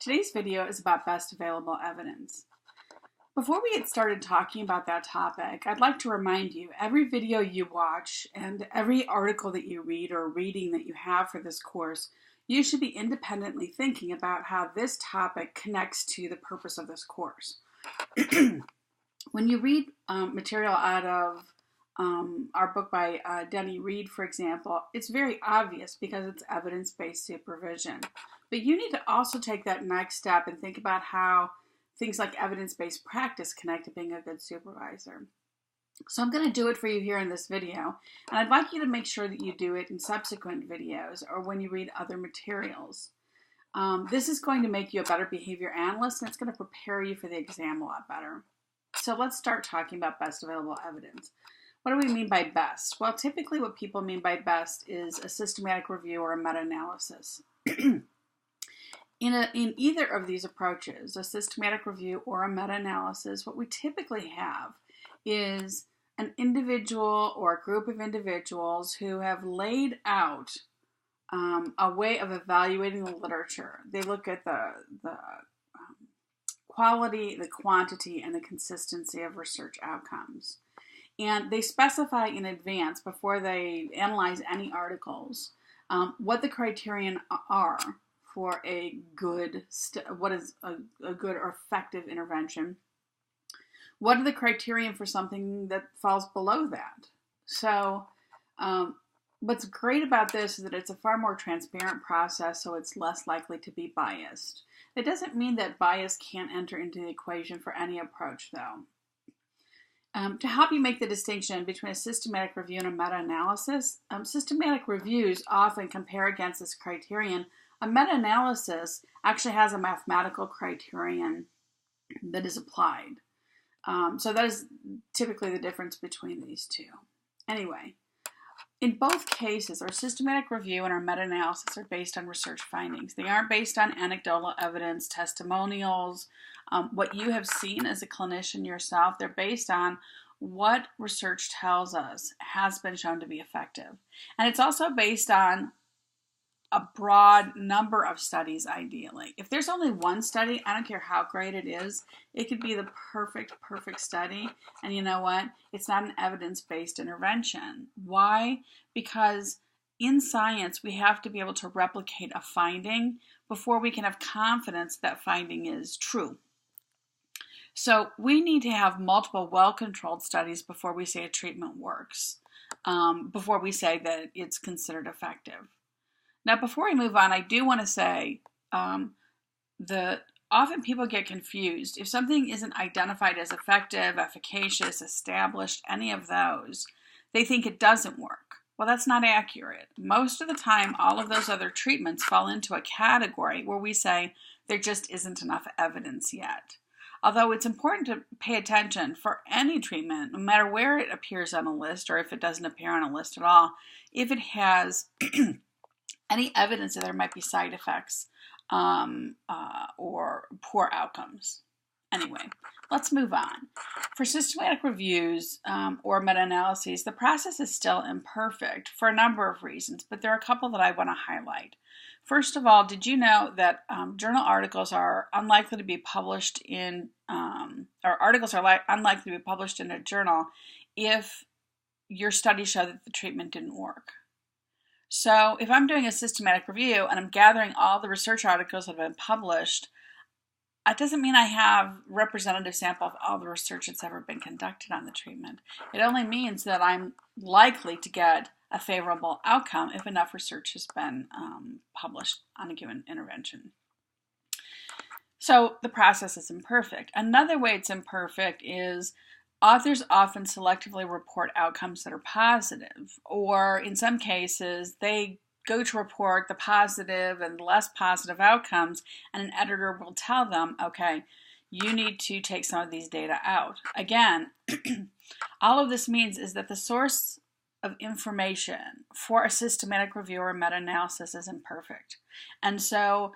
Today's video is about best available evidence. Before we get started talking about that topic, I'd like to remind you, every video you watch and every article that you read or reading that you have for this course, you should be independently thinking about how this topic connects to the purpose of this course. When you read material out of our book by Denny Reed, for example, it's very obvious because it's evidence-based supervision. But you need to also take that next step and think about how things like evidence-based practice connect to being a good supervisor. So I'm going to do it for you here in this video, and I'd like you to make sure that you do it in subsequent videos or when you read other materials. This is going to make you a better behavior analyst, and it's going to prepare you for the exam a lot better. So let's start talking about best available evidence. What do we mean by best? Well, typically what people mean by best is a systematic review or a meta-analysis. In either of these approaches, a systematic review or a meta-analysis, what we typically have is an individual or a group of individuals who have laid out a way of evaluating the literature. They look at the quality, the quantity, and the consistency of research outcomes. And they specify in advance, before they analyze any articles, what the criterion are for a good, what is a good or effective intervention. What are the criterion for something that falls below that? So what's great about this is that it's a far more transparent process, so it's less likely to be biased. It doesn't mean that bias can't enter into the equation for any approach, though. To help you make the distinction between a systematic review and a meta-analysis, systematic reviews often compare against this criterion. A meta-analysis actually has a mathematical criterion that is applied. So that is typically the difference between these two. Anyway, in both cases, our systematic review and our meta-analysis are based on research findings. They aren't based on anecdotal evidence, testimonials, what you have seen as a clinician yourself. They're based on what research tells us has been shown to be effective. And it's also based on a broad number of studies, ideally. If there's only one study, I don't care how great it is, it could be the perfect study. And you know what? It's not an evidence-based intervention. Why? Because in science, we have to be able to replicate a finding before we can have confidence that finding is true. So we need to have multiple well-controlled studies before we say a treatment works, before we say that it's considered effective. Now, before we move on, I do want to say that often people get confused. If something isn't identified as effective, efficacious, established, any of those, they think it doesn't work. Well, that's not accurate. Most of the time, all of those other treatments fall into a category where we say there just isn't enough evidence yet. Although it's important to pay attention for any treatment, no matter where it appears on a list or if it doesn't appear on a list at all, if it has any evidence that there might be side effects or poor outcomes. Anyway, let's move on. For systematic reviews or meta-analyses, the process is still imperfect for a number of reasons, but there are a couple that I want to highlight. First of all, did you know that journal articles are unlikely to be published in, or articles are unlikely to be published in a journal if your studies show that the treatment didn't work? So if I'm doing a systematic review and I'm gathering all the research articles that have been published, it doesn't mean I have representative sample of all the research that's ever been conducted on the treatment. It only means that I'm likely to get a favorable outcome if enough research has been published on a given intervention. So the process is imperfect. Another way it's imperfect is authors often selectively report outcomes that are positive, or in some cases, they go to report the positive and less positive outcomes, and an editor will tell them, okay, you need to take some of these data out. Again, all of this means is that the source of information for a systematic review or meta-analysis is imperfect. And so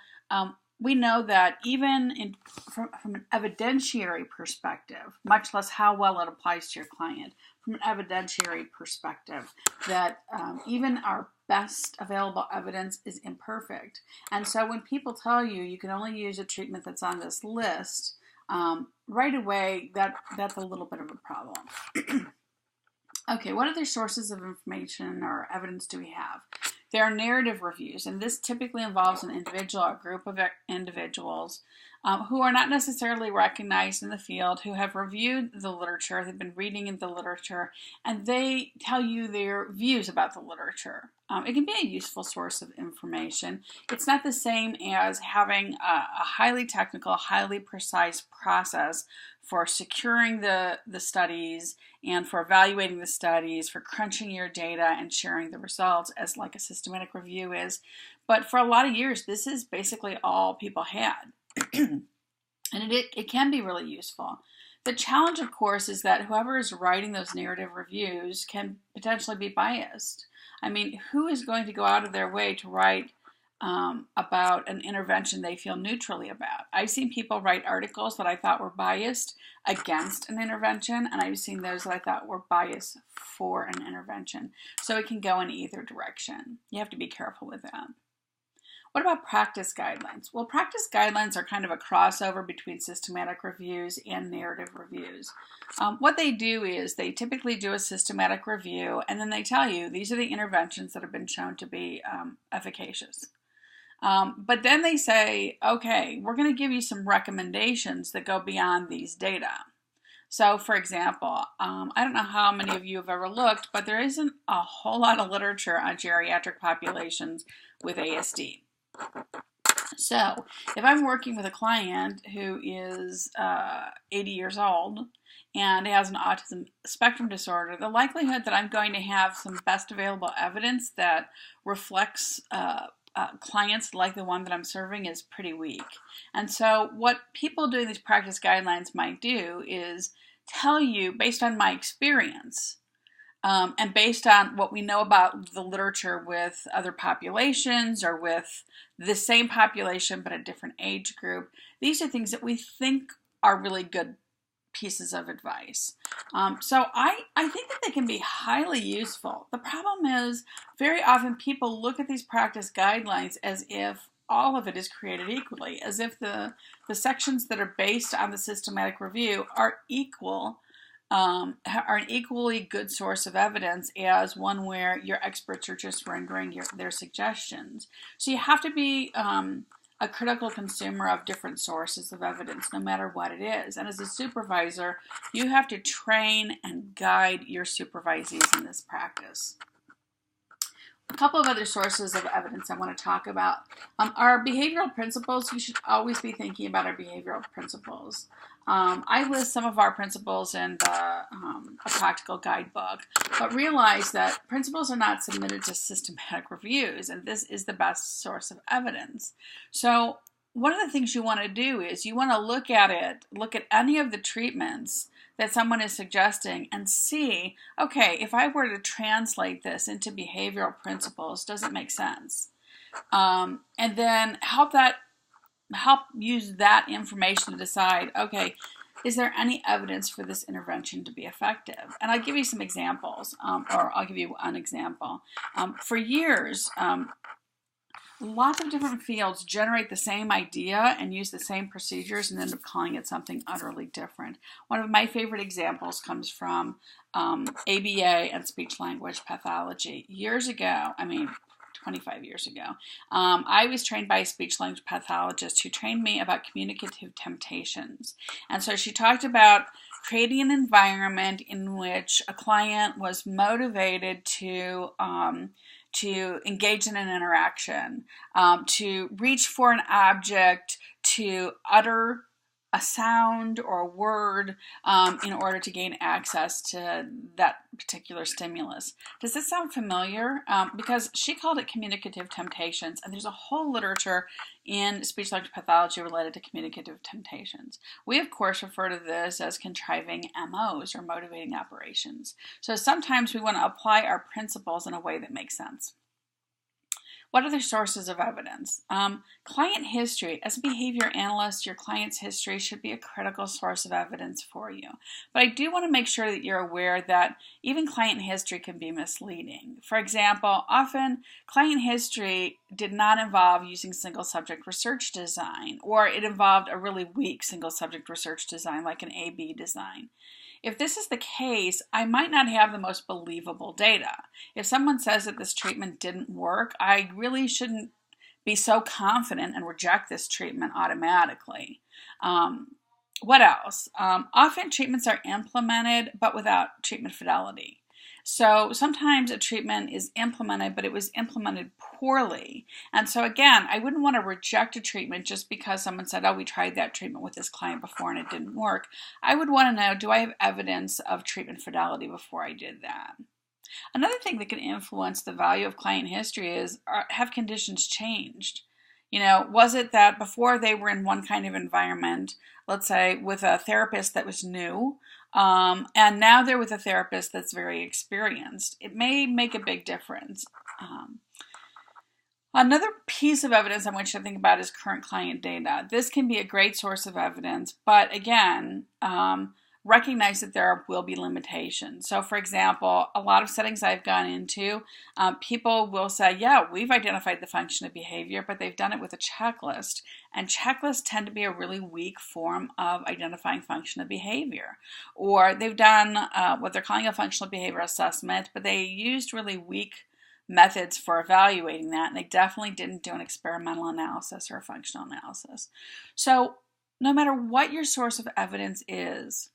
we know that even from an evidentiary perspective, much less how well it applies to your client, from an evidentiary perspective, that even our best available evidence is imperfect. And so when people tell you you can only use a treatment that's on this list, right away, that's a little bit of a problem. Okay, what other sources of information or evidence do we have? There are narrative reviews, and this typically involves an individual or group of individuals who are not necessarily recognized in the field, who have reviewed the literature, they've been reading in the literature, and they tell you their views about the literature. It can be a useful source of information. It's not the same as having a highly technical, highly precise process for securing the studies and for evaluating the studies, for crunching your data and sharing the results as like a systematic review is. But for a lot of years, this is basically all people had. And it can be really useful. The challenge, of course, is that whoever is writing those narrative reviews can potentially be biased. I mean, who is going to go out of their way to write about an intervention they feel neutrally about? I've seen people write articles that I thought were biased against an intervention, and I've seen those that I thought were biased for an intervention. So it can go in either direction. You have to be careful with that. What about practice guidelines? Well, practice guidelines are kind of a crossover between systematic reviews and narrative reviews. What they do is they typically do a systematic review, and then they tell you these are the interventions that have been shown to be efficacious. But then they say, okay, we're going to give you some recommendations that go beyond these data. So, for example, I don't know how many of you have ever looked, but there isn't a whole lot of literature on geriatric populations with ASD. So, if I'm working with a client who is 80 years old and has an autism spectrum disorder, the likelihood that I'm going to have some best available evidence that reflects clients like the one that I'm serving is pretty weak. And so what people doing these practice guidelines might do is tell you, based on my experience, and based on what we know about the literature with other populations or with the same population but a different age group, these are things that we think are really good pieces of advice. So I think that they can be highly useful. The problem is very often people look at these practice guidelines as if all of it is created equally, as if the sections that are based on the systematic review are an equally good source of evidence as one where your experts are just rendering their suggestions. So you have to be a critical consumer of different sources of evidence, no matter what it is. And as a supervisor, you have to train and guide your supervisees in this practice. A couple of other sources of evidence I want to talk about are behavioral principles. You should always be thinking about our behavioral principles. I list some of our principles in a practical guidebook, but realize that principles are not submitted to systematic reviews, and this is the best source of evidence. So one of the things you want to do is you want to look at any of the treatments that someone is suggesting and see, okay, if I were to translate this into behavioral principles, does it make sense? And then help use that information to decide, okay, is there any evidence for this intervention to be effective? And I'll give you some examples, or I'll give you an example. For years, lots of different fields generate the same idea and use the same procedures and end up calling it something utterly different. One of my favorite examples comes from ABA and speech-language pathology. Years ago, 25 years ago, I was trained by a speech-language pathologist who trained me about communicative temptations. And so she talked about creating an environment in which a client was motivated to engage in an interaction, to reach for an object, to utter a sound or a word in order to gain access to that particular stimulus. Does this sound familiar? Because she called it communicative temptations, and there's a whole literature in speech-language pathology related to communicative temptations. We, of course, refer to this as contriving MOs, or motivating operations. So sometimes we want to apply our principles in a way that makes sense. What are the sources of evidence? Client history. As a behavior analyst, your client's history should be a critical source of evidence for you. But I do want to make sure that you're aware that even client history can be misleading. For example, often client history did not involve using single subject research design, or it involved a really weak single subject research design like an A/B design. If this is the case, I might not have the most believable data. If someone says that this treatment didn't work, I really shouldn't be so confident and reject this treatment automatically. What else? Often treatments are implemented, but without treatment fidelity. So sometimes a treatment is implemented, but it was implemented poorly. And so again, I wouldn't want to reject a treatment just because someone said, oh, we tried that treatment with this client before and it didn't work. I would want to know, do I have evidence of treatment fidelity before I did that? Another thing that can influence the value of client history is, have conditions changed? Was it that before they were in one kind of environment, let's say with a therapist that was new, and now they're with a therapist that's very experienced? It may make a big difference. Another piece of evidence I want you to think about is current client data. This can be a great source of evidence, but again, recognize that there will be limitations. So for example, a lot of settings I've gone into, people will say, yeah, we've identified the function of behavior, but they've done it with a checklist. And checklists tend to be a really weak form of identifying function of behavior. Or they've done what they're calling a functional behavior assessment, but they used really weak methods for evaluating that, and they definitely didn't do an experimental analysis or a functional analysis. So no matter what your source of evidence is,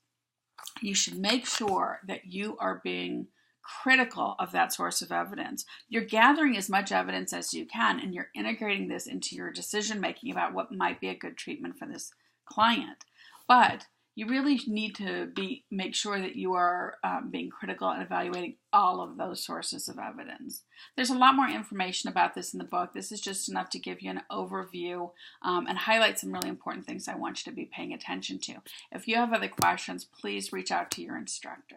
you should make sure that you are being critical of that source of evidence. You're gathering as much evidence as you can, and you're integrating this into your decision making about what might be a good treatment for this client. But you really need to make sure that you are being critical and evaluating all of those sources of evidence. There's a lot more information about this in the book. This is just enough to give you an overview and highlight some really important things I want you to be paying attention to. If you have other questions, please reach out to your instructor.